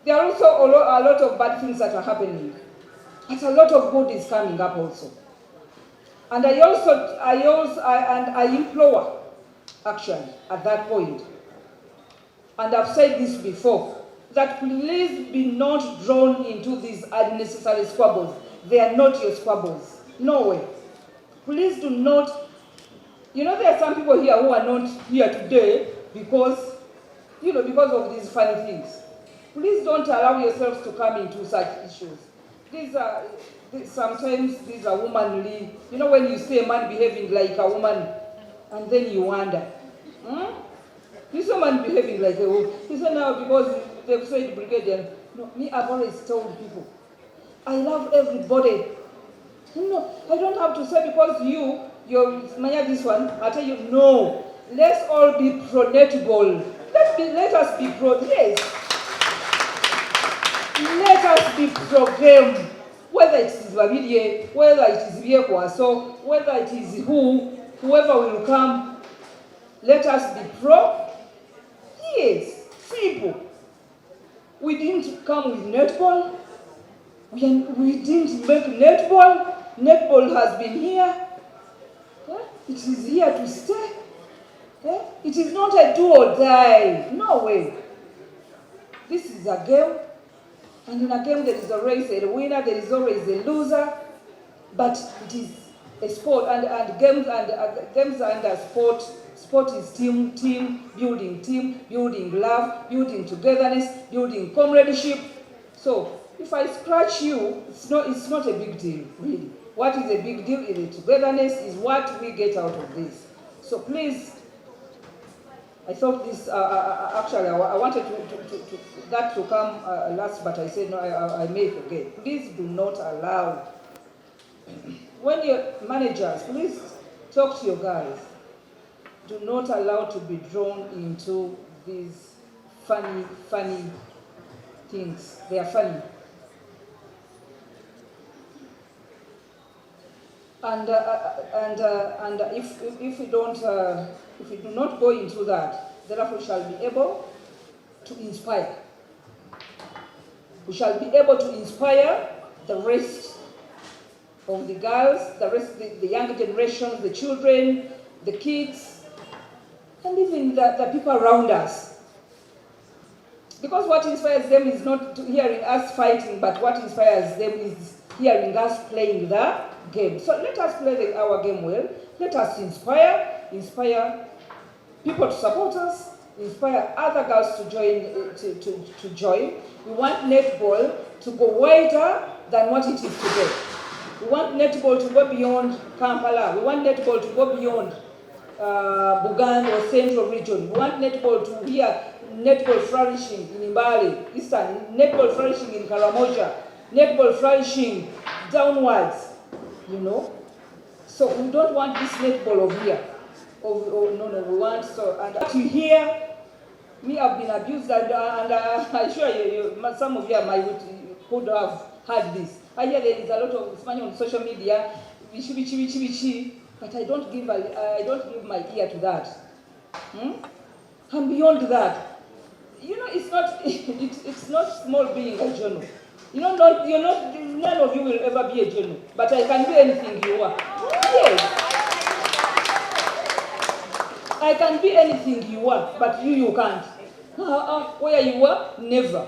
There are also a lot of bad things that are happening, but a lot of good is coming up also. And I implore, actually, at that point, and I've said this before, that please be not drawn into these unnecessary squabbles. They are not your squabbles. No way. Please do not. You know, there are some people here who are not here today because of these funny things. Please don't allow yourselves to come into such issues. Sometimes these are womanly. You know, when you see a man behaving like a woman, and then you wonder, this man behaving like a woman. He said now because they've said brigadier. No, me, I've always told people, I love everybody. No, I don't have to say because you're this one. I tell you, no. Let's all be pro-netball. Let us be pro. Yes. Let us be pro-game. Whether it is Babidie, whether it is BYEKWASO, whether it is whoever will come, let us be pro. Yes, simple. We didn't come with netball. We didn't make netball. Netball has been here. It is here to stay. It is not a do or die. No way. This is a game. And in a game there is always a winner, there is always a loser. But it is a sport, and games and sport is team building love, building togetherness, building comradeship. So if I scratch you, it's not a big deal, really. What is a big deal is the togetherness, is what we get out of this. So please, I thought this, actually, I wanted that to come last, but I said, no, I may forget. Please do not allow, when your managers, please talk to your guys. Do not allow to be drawn into these funny things. They are funny. And if we do not go into that, therefore we shall be able to inspire. We shall be able to inspire the rest of the girls, the younger generations, the children, the kids, and even the people around us. Because what inspires them is not hearing us fighting, but what inspires them is hearing us playing the game. So let us play our game well. Let us inspire people to support us, inspire other girls to join. We want netball to go wider than what it is today. We want netball to go beyond Kampala. We want netball to go beyond Buganda or Central Region. We want netball to hear netball flourishing in Mbale, Eastern, netball flourishing in Karamoja, netball flourishing downwards, you know. So we don't want this netball over here. No, we want so. And what you hear, me, I've been abused, and I'm sure some of you could have heard this. I hear there is a lot of money on social media, but I don't give my ear to that. And beyond that, you know, it's not small being a journal. You know, none of you will ever be a journal, but I can be anything you are. Yes. I can be anything you are, but you can't. Where you were, never.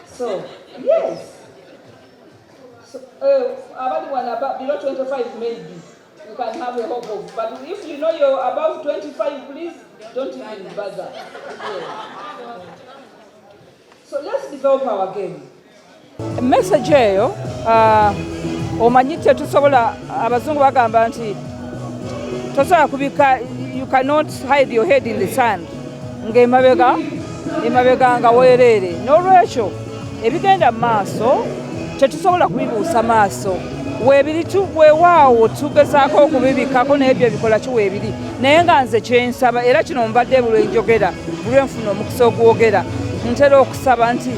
So, yes. So, about below 25 maybe, you can have a hope of. But if you know you're above 25, please don't even bother. Yeah. So let's develop our game. Message eyo, omanyite tusobola abazungu bagamba nti tosobola kubika, you cannot hide your head in the sand. Emabega nga weerere. N'olwekyo ebigenda maaso tetusobola kubibuusa maaso. Weebiri weewaawo tugezaako okubibikako n'ebyo ebikola kiweebiri. Naye nga nze kyensaba era kino mbadde bulwenjogera, bulwenfuna omukisa ogwogera. Ntera okusaba nti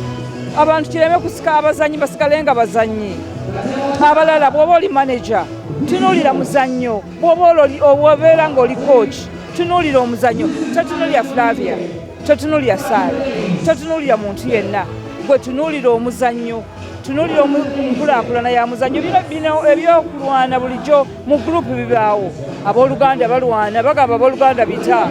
abantu kireme kusika abazanyi basigale nga bazanyi. abalala bw'oba oli manager tunuulira muzannyo, bw'oba obeera ng'oli coach tunuulira omuzannyo, totunuulira Flavia, totunuulira Saala, totunuulira muntu yenna, gwe tunuulira omuzannyo, tunuulira enkulaakulana ya muzannyo. Bino ebyokulwana bulijjo mu gurupu bibaawo, abooluganda balwana, bagamba abooluganda bita,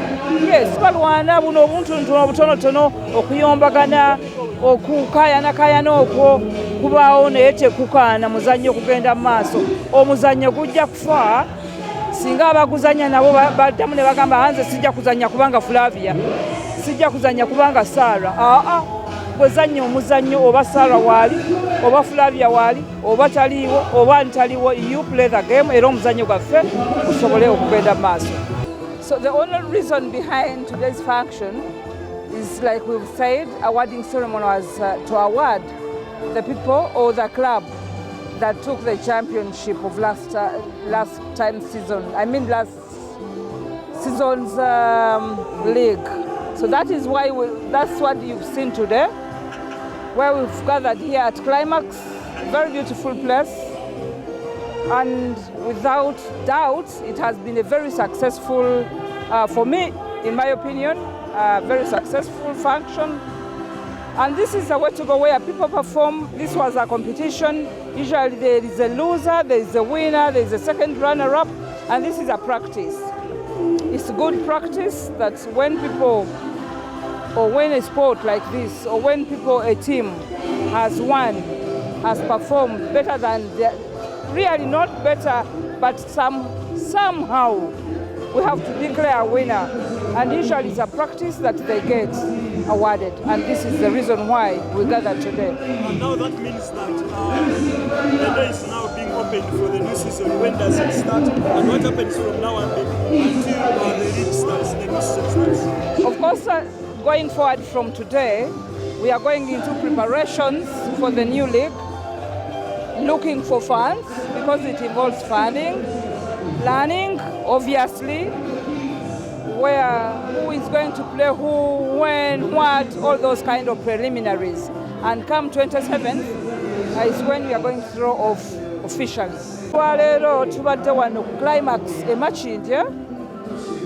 yes balwana buno obuntuntu obutonotono, okuyombagana, okukayanakayana okwo kubaawo naye tekukaana muzannyo kugenda mu maaso. Omuzannyo gujja kufa singa abaguzanya nabo baddamu ne bagamba nze sijja kuzanya kubanga Flavia, sijja kuzanya kubanga Saara. Bwezanya omuzannyo oba Saara waali oba Flavia waali oba taliiwo oba ntaliiwo, you play the game era omuzannyo gwaffe gusobole okugenda mu maaso. So the only reason behind today's function is, like we've said, awarding ceremony was to award the people or the club that took the championship of last season's league. So that is why that's what you've seen today, where we've gathered here at Climax, very beautiful place, and without doubt it has been a very successful, for me, in my opinion, very successful function. And this is the way to go, where people perform. This was a competition. Usually there is a loser, there is a winner, there is a second runner-up, and this is a practice. It's good practice that when people, or when a sport like this, or when people, a team has won, has performed better than, really not better, but somehow we have to declare a winner. And usually it's a practice that they get awarded. And this is the reason why we gathered today. And now that means that the day is now being opened for the new season. When does it start? And what happens from now until the league starts, the new season starts? Of course, going forward from today, we are going into preparations for the new league, looking for funds, because it involves funding, planning, obviously, who is going to play who, when, what, all those kind of preliminaries. And come 27th is when we are going to throw off officially. Leero tubadde wano ku Climax e Makindye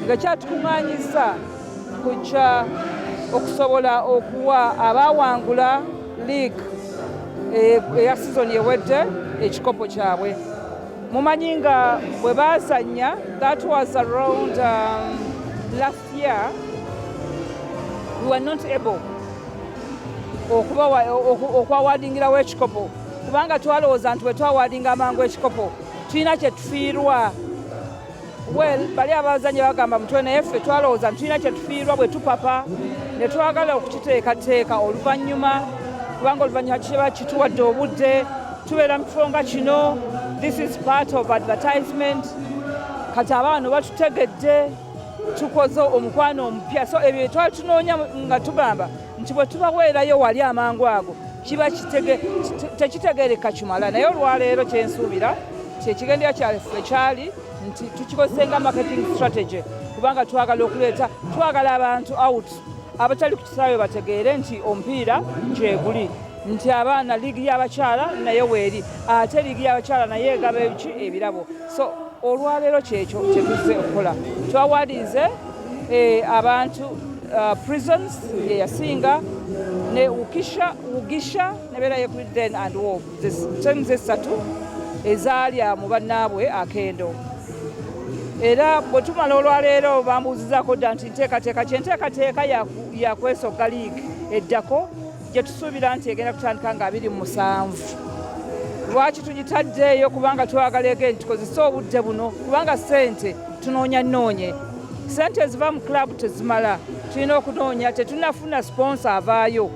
nga kyatukuŋŋaanyizza kujja okusobola okuwa abaawangula league eya season ewedde ekikopo kyabwe. Mumanyi nga bwe baazannya, that was around last year, we were not able okwawadingirawo ekikopo kubanga twalowooza nti bwe twawadinga amangu ekikopo tulina kye tufiirwa. Bali abazannyi bagamba mutwe, naye ffe twalowooza nti tulina kye tufiirwa bwe tupapa ne twagala okukiteekateeka oluvannyuma, kubanga oluvannyuma kiba kituwadde obudde tubeera mu kifo nga kino. This is part of advertisement. Kati abaana batutegedde tukoze omukwano omupya. So ebyo twali tunoonya nga tugamba nti bwe tubaweerayo wali amangu ago kiba tekitegeereka kimala. Naye olwaleero kyensuubira kyekigendera kyaffe kyali nti tukikozenga marketing strategy, kubanga twagala okuleeta, twagala abantu out abatali ku kisaawe bategeere nti omupiira gyeguli, nti abaana liigi y'abakyala naye weeri, ate liigi y'abakyala naye egaba ebirabo. So olwaleero kyekyo kye tuzze okukola. Twawadinze abantu prisons ye yasinga ne ugisha nebeerayo ku then and wolf teams esatu ezaalya mu bannaabwe akendo. Era bwe tumala olwaleero bambuuzizaako dda nti nteekateeka yakwesogga liigi eddako gye tusuubira nti egenda kutandika nga 27. Lwaki tugitaddeeyo? Kubanga twagala egenda tukozese obudde buno, kubanga ssente tunoonye. Ssente eziva mu club tezimala, tulina okunoonya. Tetunafuna sponsor avaayo,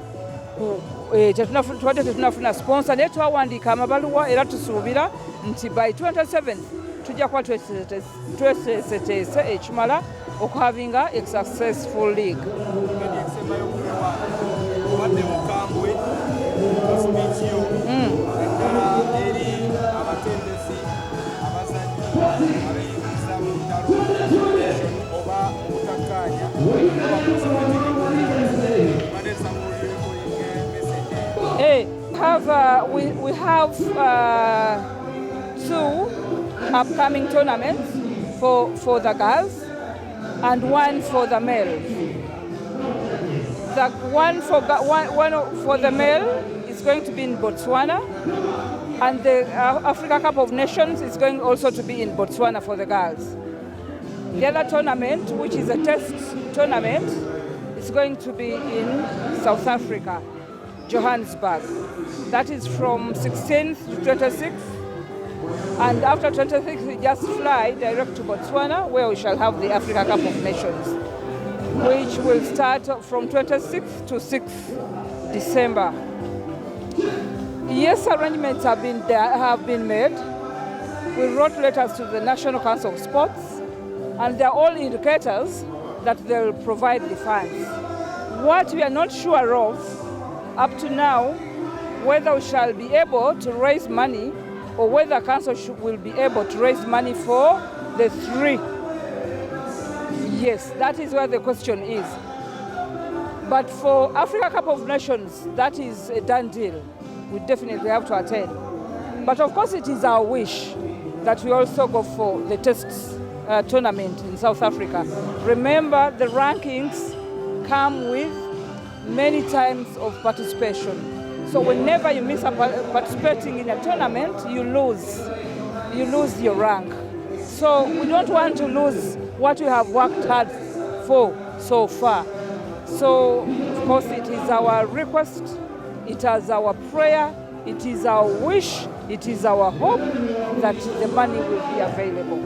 tubadde tetunafuna sponsor, naye twawandiika amabaluwa era tusuubira nti by 27 tujja kuba tweseteese ekimala okuhavinga a successful league. we have 2 upcoming tournaments for the girls and 1 for the males. The one for the male is going to be in Botswana, and the Africa Cup of Nations is going also to be in Botswana for the girls. The other tournament, which is a test tournament, is going to be in South Africa, Johannesburg. That is from 16th to 26th. And after 26th, we just fly direct to Botswana, where we shall have the Africa Cup of Nations, which will start from 26th to 6th December. Yes, arrangements have been made. We wrote letters to the National Council of Sports, and they're all indicators that they'll provide the funds. What we are not sure of up to now, whether we shall be able to raise money or whether Council will be able to raise money for the 3. Yes, that is where the question is. But for Africa Cup of Nations, that is a done deal. We definitely have to attend. But of course, it is our wish that we also go for the test tournament in South Africa. Remember, the rankings come with many times of participation. So whenever you miss participating in a tournament, you lose your rank. So we don't want to lose what we have worked hard for so far. So of course it is our request, it is our prayer, it is our wish, it is our hope that the money will be available.